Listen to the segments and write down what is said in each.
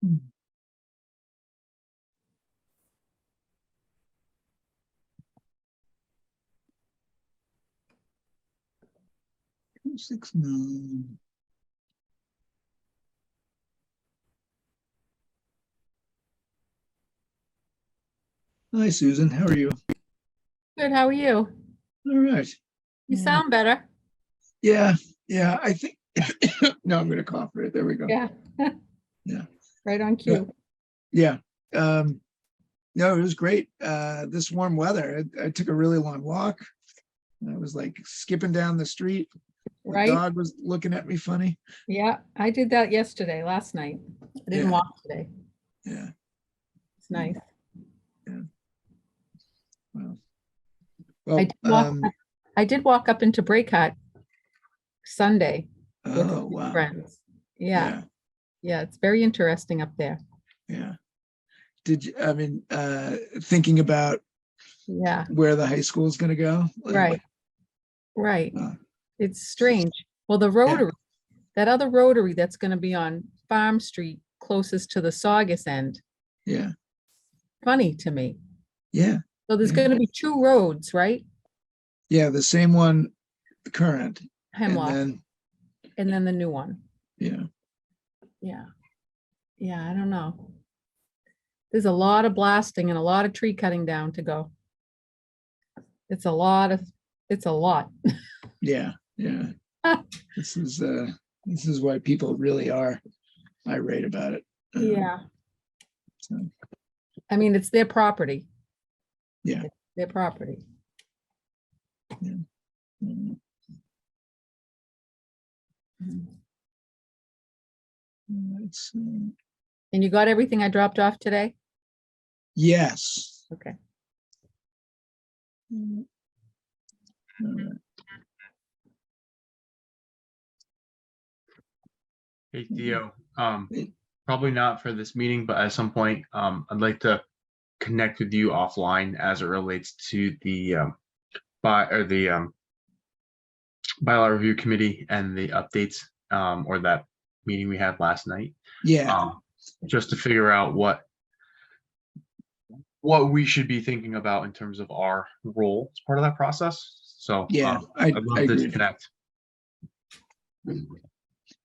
269. Hi, Susan. How are you? Good, how are you? All right. You sound better. Yeah, yeah. I think. No, I'm going to cough. Right there we go. Yeah. Yeah. Right on cue. Yeah. No, it was great. This warm weather. I took a really long walk. I was like skipping down the street. The Right? dog was looking at me funny. Yeah, I did that last night. I didn't Yeah. walk today. Yeah. It's nice. Yeah. Well, I did walk up into Breakout Sunday with a oh few wow. friends. Yeah, Yeah. yeah, it's very interesting up there. Yeah. Thinking about Yeah, where the high school is going to go. right, right. Uh, It's strange. Well, the Rotary, that other Rotary that's going to be on Farm Street closest to the Saugus end, yeah. funny to me. Yeah. So there's Yeah. going to be two roads, right? Yeah. The same one, the current. Hemlock, And and then the new one. yeah. Yeah. Yeah, I don't know. There's a lot of blasting and a lot of tree cutting down to go. It's a lot. Yeah. Yeah. This is why people really are irate about it. Yeah. So, I mean, it's their property. yeah. It's their property. Yeah. Mm. Mhm. It's, And you got everything I dropped off today? yes. Okay. Mm. All right. Hey Theo, Hey. probably not for this meeting, but at some point, I'd like to connect with you offline as it relates to the bylaw review committee and the updates, or that meeting we had last night. Yeah. Just to figure out what we should be thinking about in terms of our role as part of that process. So Yeah. I'd I love to agree. connect.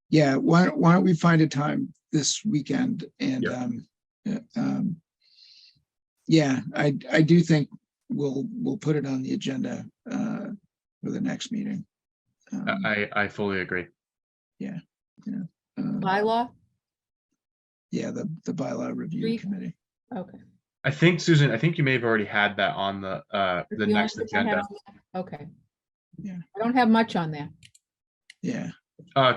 Yeah. Why don't we find a time this weekend? And yeah, I do think we'll put it on the agenda for the next meeting. I fully agree. Yeah. Bylaw? Yeah, the bylaw review Street? committee. Okay. I think Susan, I think you may have already had that on the That's the next only thing I agenda. have on there? Okay. Yeah. I don't have much on there. Yeah.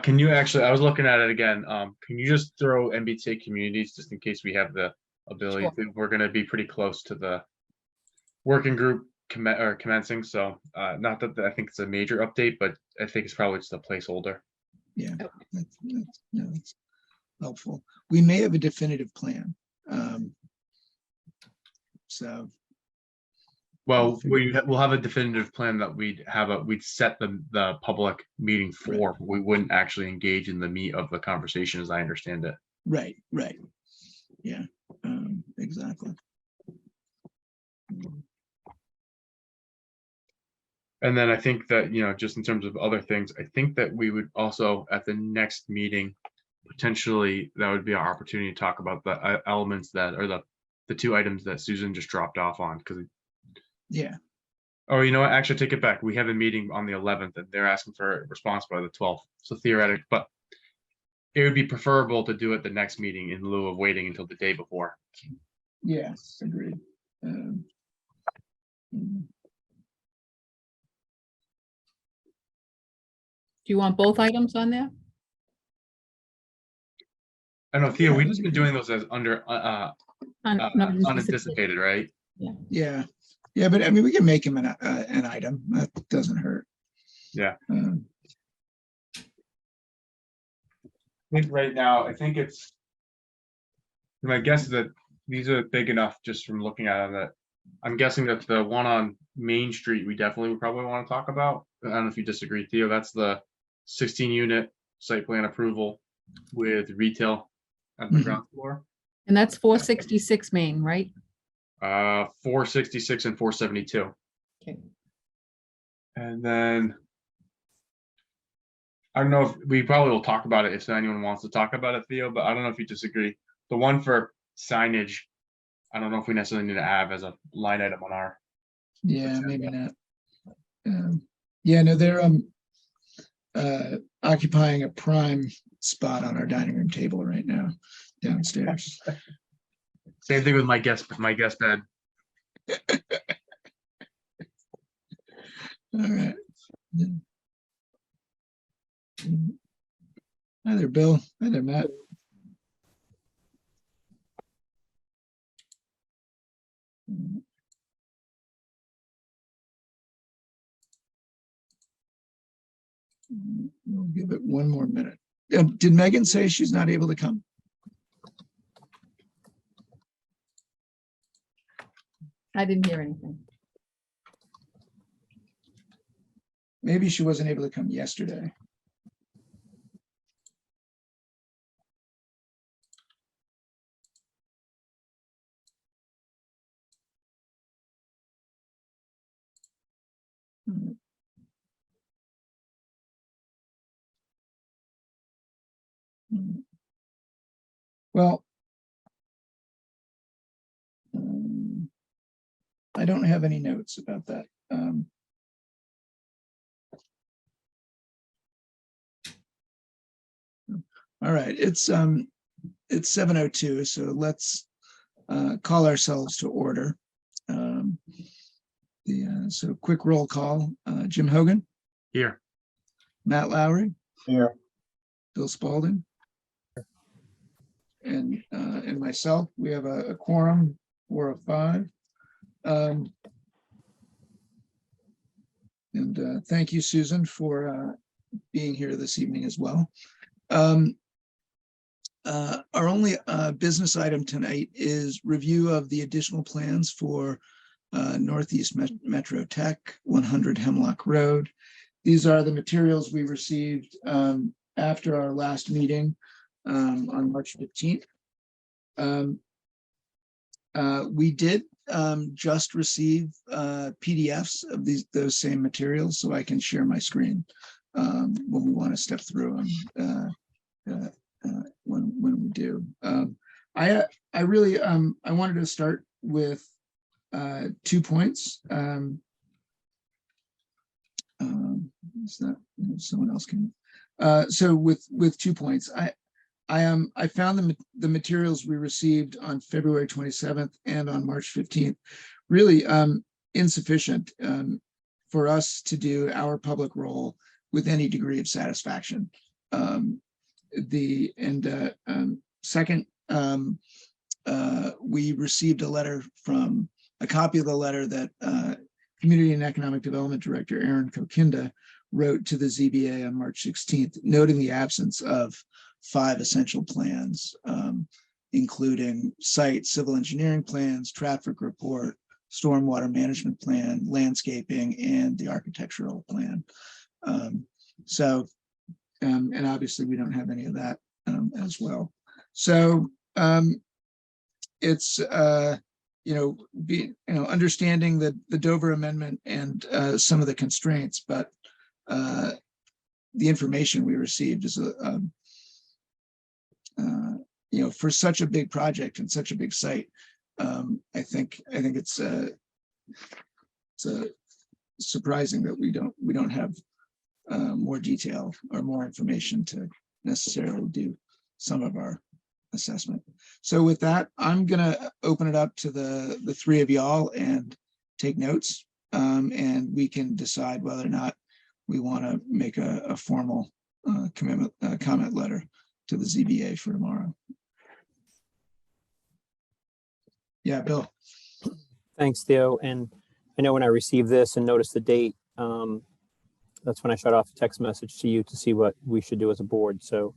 Can you actually, I was looking at it again. Can you just throw MBTA communities just in case we have the ability Sure. to? We're going to be pretty close to the working group commencing. So not that I think it's a major update, but I think it's probably just a placeholder. Yeah. That's helpful. We may have a definitive plan. So. Well, we'll have a definitive plan that we'd set the public meeting for. Right. We wouldn't actually engage in the meat of the conversation, as I understand it. Right. Yeah, exactly. And then I think that, just in terms of other things, I think that we would also at the next meeting, potentially that would be our opportunity to talk about the elements that are the two items that Susan just dropped off on, because yeah. Oh, you know what? Actually, take it back. We have a meeting on the 11th, and they're asking for a response by the 12th. So theoretic, but it would be preferable to do it the next meeting in lieu of waiting until the day before. Yes, agreed. Do you want both items on there? I don't know, Theo, we've just been doing those as under unanticipated, right? Yeah. Yeah, but I mean, we can make him an item. That doesn't hurt. Yeah. I think right now, my guess is that these are big enough just from looking at them that I'm guessing that the one on Main Street, we definitely would probably want to talk about. I don't know if you disagree, Theo. That's the 16 unit site plan approval with retail at the ground floor. And that's 466 Main, right? 466 and 472. Okay. And then I don't know if we probably will talk about it if anyone wants to talk about it, Theo, but I don't know if you disagree. The one for signage, I don't know if we necessarily need to have as a line item on our. Yeah, maybe not. Yeah, no, they're occupying a prime spot on our dining room table right now downstairs. Same thing with my guest bed. All right. Hi there, Bill. Hi there, Matt. We'll give it one more minute. Did Megan say she's not able to come? I didn't hear anything. Maybe she wasn't able to come yesterday. Well, I don't have any notes about that. All right, it's 7:02, so let's call ourselves to order. So quick roll call. Jim Hogan, Here. Matt Lowry, Here. Bill Spalding, and myself. We have a quorum, 4 of 5. And thank you, Susan, for being here this evening as well. Our only business item tonight is review of the additional plans for Northeast Metro Tech, 100 Hemlock Road. These are the materials we received after our last meeting on March 15th. We did just receive PDFs of those same materials, so I can share my screen when we want to step through them. When we do, I really I wanted to start with 2 points. Is that someone else can? So with 2 points, I found the materials we received on February 27th and on March 15th really insufficient for us to do our public role with any degree of satisfaction. Second, we received a copy of the letter that Community and Economic Development Director Aaron Kokinda wrote to the ZBA on March 16th, noting the absence of 5 essential plans, including site civil engineering plans, traffic report, stormwater management plan, landscaping, and the architectural plan. And obviously we don't have any of that as well. So it's understanding the Dover Amendment and some of the constraints, but the information we received is for such a big project and such a big site. I think it's surprising that we don't have more detail or more information to necessarily do some of our assessment. So with that, I'm gonna open it up to the 3 of y'all and take notes, and we can decide whether or not we want to make a formal comment letter to the ZBA for tomorrow. Yeah, Bill. Thanks, Theo. And I know when I received this and noticed the date, that's when I shut off a text message to you to see what we should do as a board. So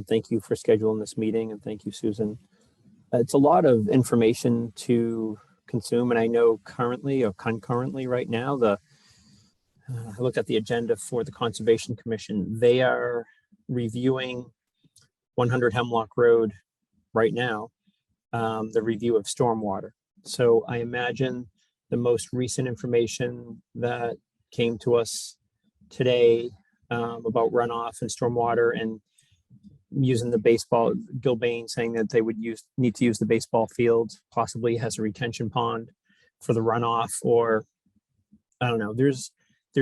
thank you for scheduling this meeting, and thank you, Susan. It's a lot of information to consume, and I know currently or concurrently right now, I looked at the agenda for the Conservation Commission. They are reviewing 100 Hemlock Road right now. the review of stormwater. So I imagine the most recent information that came to us today about runoff and stormwater and using the baseball, Gilbane saying that they would need to use the baseball field, possibly has a retention pond for the runoff, or I don't know. There's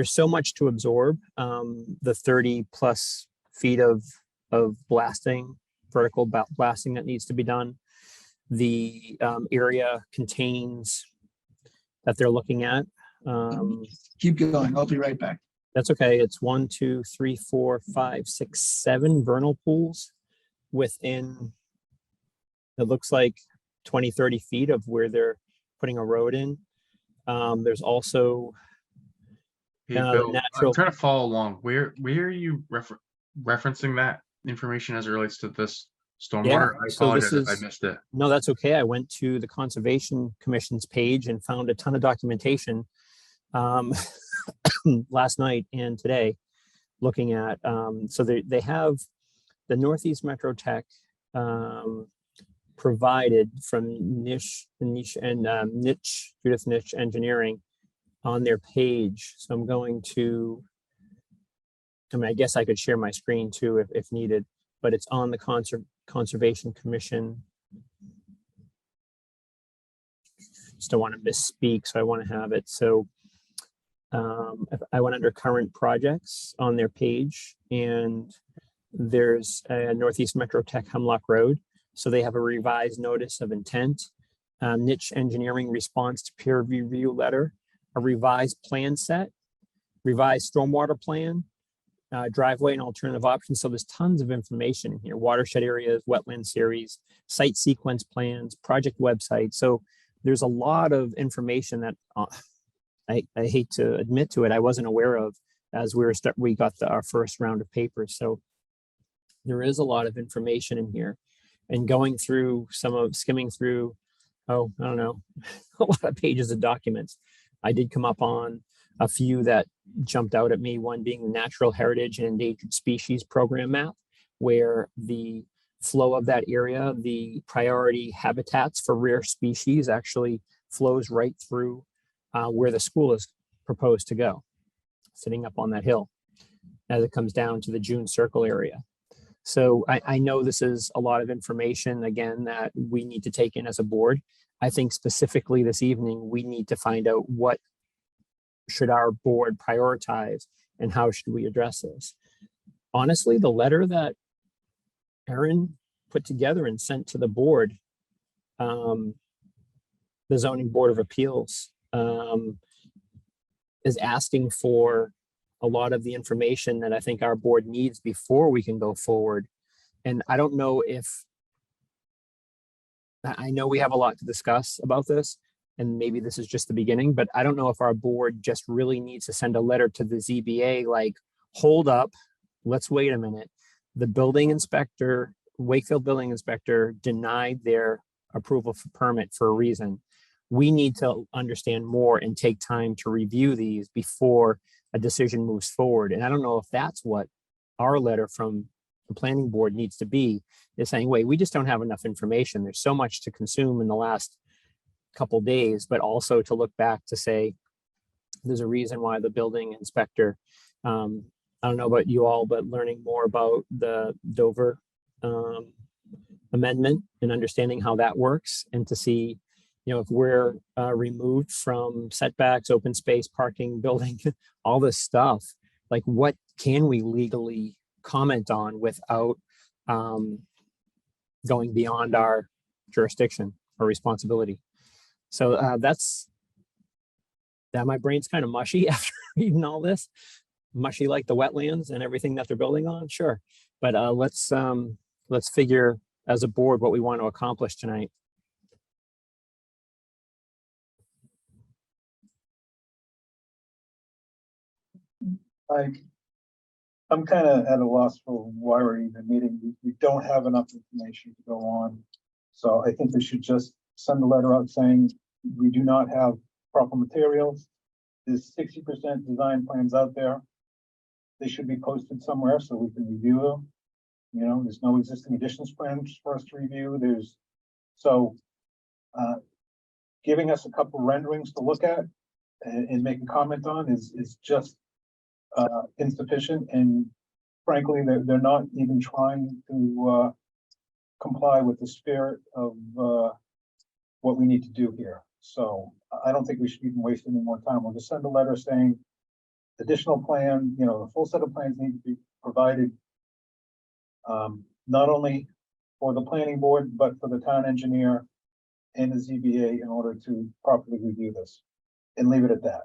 so much to absorb. The 30 plus feet of blasting, vertical blasting that needs to be done. The area contains that they're looking at. Keep going. I'll be right back. That's okay. It's 1, 2, 3, 4, 5, 6, 7 vernal pools within, it looks like 20, 30 feet of where they're putting a road in. There's also Hey, Bill, natural. I'm trying to follow along. Where are you referencing that information as it relates to this stormwater? I so this apologize if is- I missed it. No, that's okay. I went to the Conservation Commission's page and found a ton of documentation last night and today looking at, so they have the Northeast Metro Tech provided from Judith Niche Engineering on their page. So I'm going to, I guess I could share my screen too if needed, but it's on the Conservation Commission. Just don't want to misspeak, so I want to have it. So if I went under current projects on their page, and there's a Northeast Metro Tech Hemlock Road. So they have a revised notice of intent, niche engineering response to peer review letter, a revised plan set, revised stormwater plan, driveway and alternative options. So there's tons of information in here: watershed areas, wetland series, site sequence plans, project website. So there's a lot of information that I hate to admit to it, I wasn't aware of as we got our first round of papers. So there is a lot of information in here, and going through skimming through, I don't know, a lot of pages of documents. I did come up on a few that jumped out at me, one being the Natural Heritage and Endangered Species Program map, where the flow of that area, the priority habitats for rare species, actually flows right through where the school is proposed to go, sitting up on that hill as it comes down to the June Circle area. So I know this is a lot of information, again, that we need to take in as a board. I think specifically this evening, we need to find out what should our board prioritize and how should we address this. Honestly, the letter that Erin put together and sent to the board, the Zoning Board of Appeals, is asking for a lot of the information that I think our board needs before we can go forward. And I don't know if, I know we have a lot to discuss about this, and maybe this is just the beginning, but I don't know if our board just really needs to send a letter to the ZBA, like, hold up, let's wait a minute. The building inspector, Wakefield building inspector, denied their approval for permit for a reason. We need to understand more and take time to review these before a decision moves forward. And I don't know if that's what our letter from the planning board needs to be, is saying, wait, we just don't have enough information. There's so much to consume in the last couple of days, but also to look back to say, there's a reason why the building inspector, I don't know about you all, but learning more about the Dover amendment and understanding how that works, and to see, if we're removed from setbacks, open space, parking, building, all this stuff, like, what can we legally comment on without going beyond our jurisdiction or responsibility? So my brain's kind of mushy after reading all this, mushy like the wetlands and everything that they're building on, sure. But let's figure as a board what we want to accomplish tonight. I'm kind of at a loss for why we're even meeting. We don't have enough information to go on. So I think we should just send a letter out saying we do not have proper materials. There's 60% design plans out there. They should be posted somewhere so we can review them. There's no existing additions plans for us to review. So Giving us a couple renderings to look at and make a comment on is just insufficient, and frankly, they're not even trying to comply with the spirit of what we need to do here. So I don't think we should even waste any more time. We'll just send a letter saying additional plan, you know, the full set of plans need to be provided, not only for the planning board, but for the town engineer and the ZBA in order to properly review this, and leave it at that.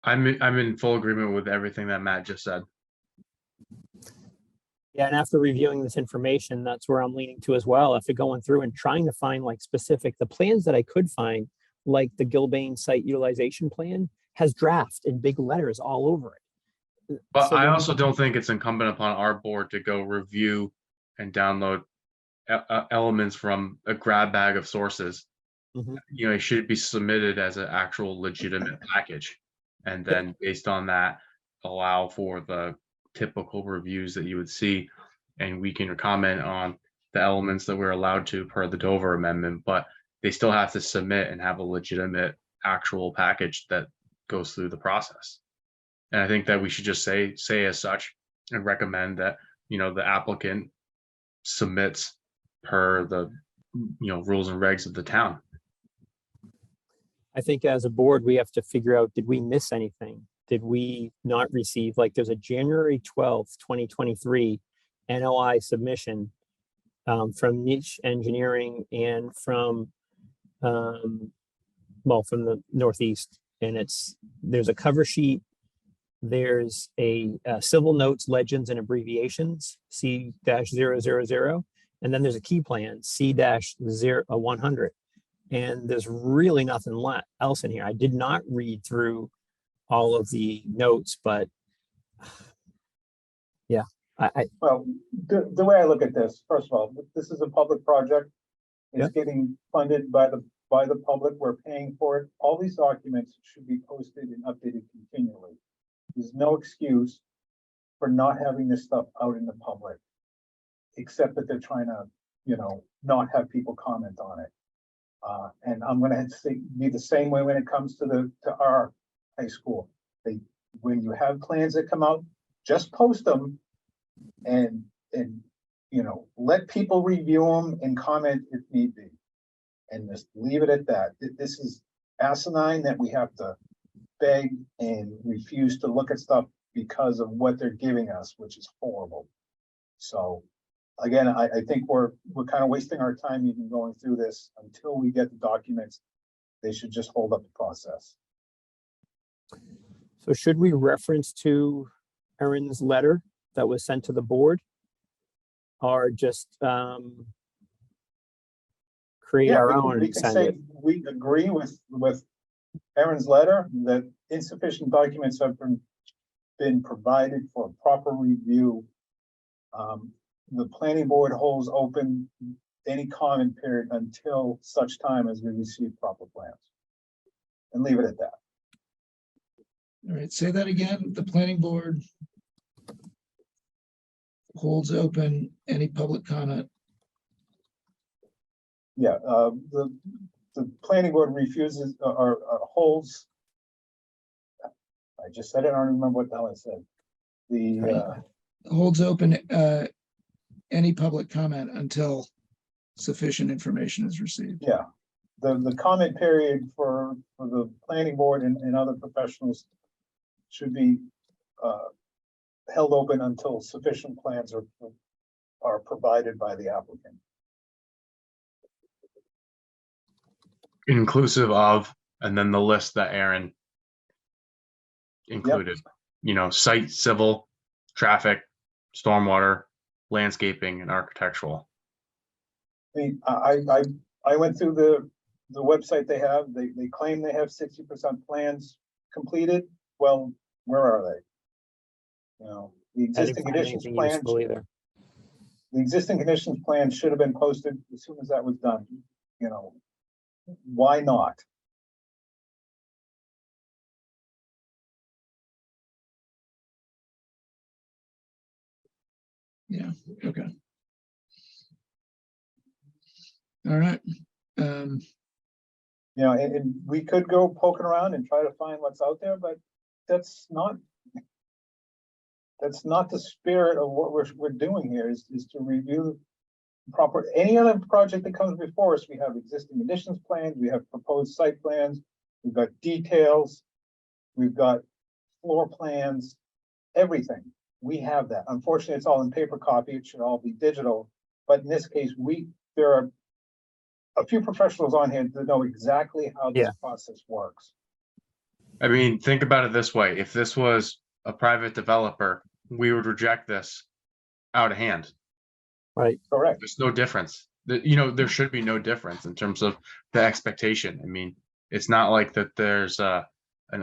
I'm in full agreement with everything that Matt just said. Yeah, and after reviewing this information, that's where I'm leaning to as well. After going through and trying to find like specific, the plans that I could find, like the Gilbane site utilization plan, has draft in big letters all over it. But So I then- also don't think it's incumbent upon our board to go review and download elements from a grab bag of sources. Mhm. You know, it should be submitted as an actual legitimate package. And then based on that, allow for the typical reviews that you would see. And we can comment on the elements that we're allowed to per the Dover Amendment, but they still have to submit and have a legitimate actual package that goes through the process. And I think that we should just say as such and recommend that, you know, the applicant submits per the, you know, rules and regs of the town. I think as a board, we have to figure out, did we miss anything? Did we not receive, like, there's a January 12th, 2023 NOI submission from Niche Engineering and from, well, from the Northeast. And there's a cover sheet. There's a civil notes, legends, and abbreviations, C-000. And then there's a key plan, C-100. And there's really nothing else in here. I did not read through all of the notes, but yeah, Well, the way I look at this, first of all, this is a public project. It's getting funded by the public. We're paying for it. All these documents should be posted and updated continually. There's no excuse for not having this stuff out in the public, except that they're trying to, you know, not have people comment on it. And I'm gonna be the same way when it comes to our high school. When you have plans that come out, just post them and you know, let people review them and comment if need be. And just leave it at that. This is asinine that we have to beg and refuse to look at stuff because of what they're giving us, which is horrible. So again, I think we're kind of wasting our time even going through this until we get the documents. They should just hold up the process. so should we reference to Erin's letter that was sent to the board? Or just create Yeah, our own we and can send say it? we agree with Erin's letter that insufficient documents have been provided for proper review. The planning board holds open any comment period until such time as we receive proper plans. And leave it at that. All right, say that again. The planning board holds open any public comment. Yeah, the planning board refuses or holds. I just said it, I don't remember what the hell I said. Holds open any public comment until sufficient information is received. Yeah, the comment period for the planning board and other professionals should be held open until sufficient plans are provided by the applicant. Inclusive of, and then the list that Aaron included, you know, site, civil, traffic, stormwater, landscaping, and architectural. I mean, I went through the website they have. They claim they have 60% plans completed. Well, where are they? You know, the I didn't existing find conditions anything plan. useful either. The existing conditions plan should have been posted as soon as that was done. You know, why not? Yeah, okay. All right. You know, and we could go poking around and try to find what's out there, but that's not the spirit of what we're doing here, is to review proper, any other project that comes before us. We have existing conditions plans, we have proposed site plans, we've got details, we've got floor plans, everything. We have that. Unfortunately, it's all in paper copy. It should all be digital. But in this case, there are a few professionals on here that know exactly how this process works. I mean, think about it this way. If this was a private developer, we would reject this out of hand. Right. Correct. There's no difference. You know, there should be no difference in terms of the expectation. I mean, it's not like that there's an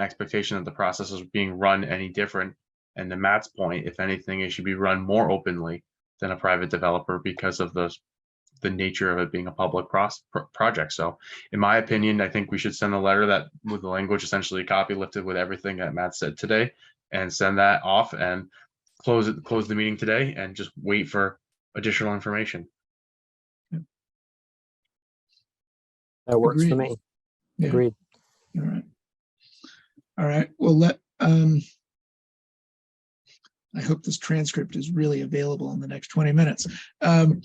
expectation that the process is being run any different. And to Matt's point, if anything, it should be run more openly than a private developer because of the nature of it being a public project. So in my opinion, I think we should send a letter that with the language essentially copy lifted with everything that Matt said today, and send that off and close the meeting today and just wait for additional information. That works for Agreed. me. Yeah. Agreed. All right. Well, I hope this transcript is really available in the next 20 minutes. I've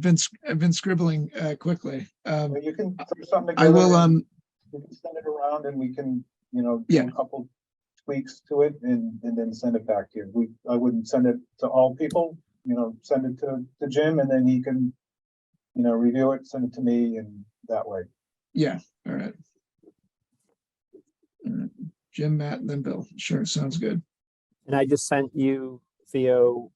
been scribbling quickly. Well, you can throw something I together. will, We can send it around and we can, do Yeah. a couple tweaks to it and then send it back to you. I wouldn't send it to all people, send it to Jim, and then he can, review it, send it to me, and that way. yeah, all right. Jim, Matt, and then Bill. Sure, sounds good. And I just sent you, Theo,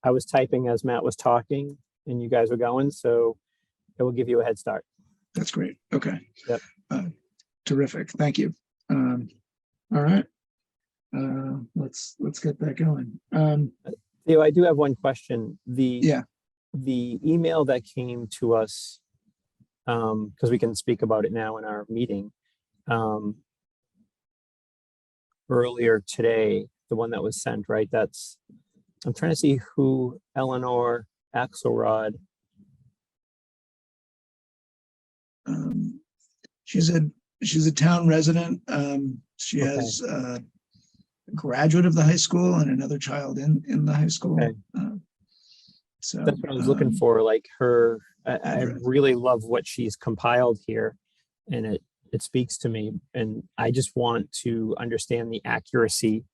I was typing as Matt was talking and you guys were going, so it will give you a head start. That's great. Okay. Yep. Terrific. Thank you. All right. Let's get that going. Theo, I do have one question. Yeah. The email that came to us, because we can speak about it now in our meeting, earlier today, the one that was sent, right? I'm trying to see who Eleanor Axelrod. She's a town resident. She has a graduate of the high school and another child in the high school. Okay. So That's what I was looking for. Like her, I really love what she's compiled here, and it speaks to me. And I just want to understand the accuracy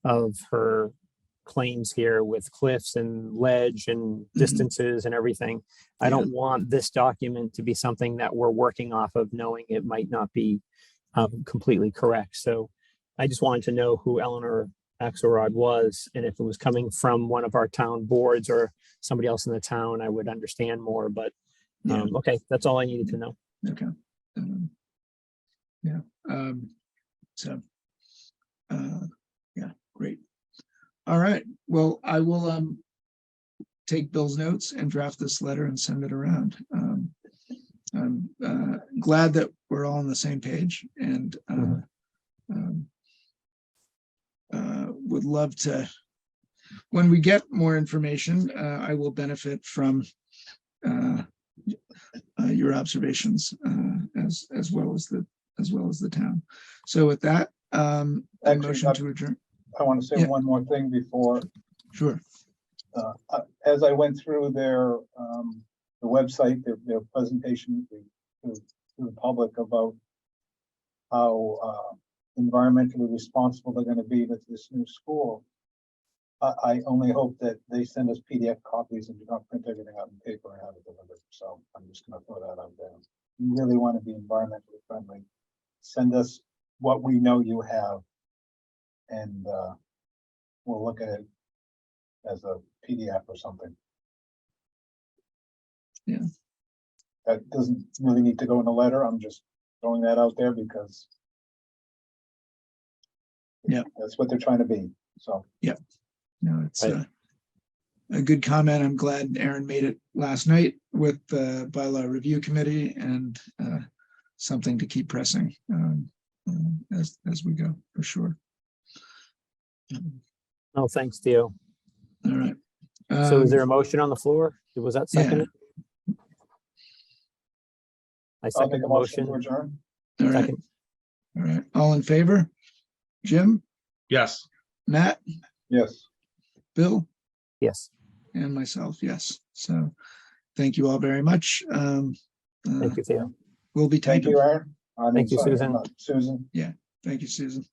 of her claims here with cliffs and ledge and distances and everything. I don't want this document to be something that we're working off of, knowing it might not be completely correct. So I just wanted to know who Eleanor Axelrod was, and if it was coming from one of our town boards or somebody else in the town, I would understand more. But okay, that's all I needed to know. Okay. Yeah, great. All right. Well, I will take Bill's notes and draft this letter and send it around. I'm glad that we're all on the same page, and would love to, when we get more information, I will benefit from your observations as well as the town. So with that, a Actually, motion to adjourn. I want to say Yeah. one more thing before. Sure. As I went through the website, their presentation to the public about how environmentally responsible they're going to be with this new school, I only hope that they send us PDF copies and do not print everything out in paper and have it delivered. So I'm just going to throw that out there. You really want to be environmentally friendly, send us what we know you have, and we'll look at it as a PDF or something. Yeah. That doesn't really need to go in a letter. I'm just throwing that out there because that's what they're trying to be. So No, it's a good comment. I'm glad Aaron made it last night with the bylaw review committee, and something to keep pressing as we go, for sure. Oh, thanks, Theo. All right. So is there a motion on the floor? Was that seconded? I I'll second make the a motion motion. to adjourn. All right, Second. all right. All in favor? Jim, Yes. Matt, Yes. Bill, Yes, and myself, yes. So thank you all very much. thank you, Theo. We'll be Thank typing. you, Aaron. I mean, Thank you, sorry, Susan. not Susan. Thank you, Susan.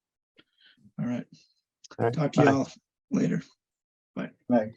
All right. All right, Talk to you bye. all later. Meg.